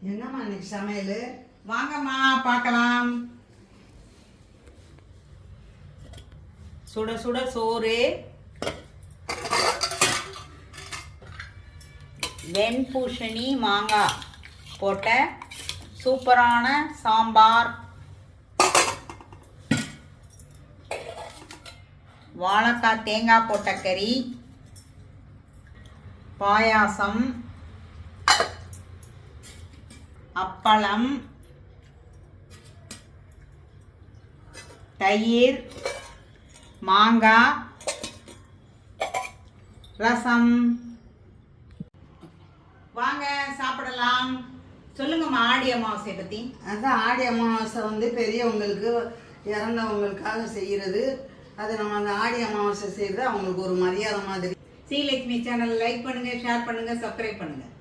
என்னம்மா இன்னைக்கு சமையல்? வாங்கம்மா பார்க்கலாம். சுட சுட சோறு, வெண்பூசணி மாங்காய் போட்ட சூப்பரான சாம்பார், வாழைக்காய் தேங்காய் போட்ட கறி, பாயாசம், அப்பளம், தயிர், மாங்காய், ரசம். வாங்க சாப்பிடலாம். சொல்லுங்கம்மா ஆடி அமாவாசை பற்றி. அதான் ஆடி அமாவாசை பெரியவங்களுக்கு இறந்தவங்களுக்காக செய்கிறது. அது நம்ம அந்த ஆடி அமாவாசை செய்கிறது அவங்களுக்கு ஒரு மரியாதை மாதிரி. ஸ்ரீலட்சுமி சேனல் லைக் பண்ணுங்கள், ஷேர் பண்ணுங்கள், சப்ஸ்கிரைப் பண்ணுங்கள்.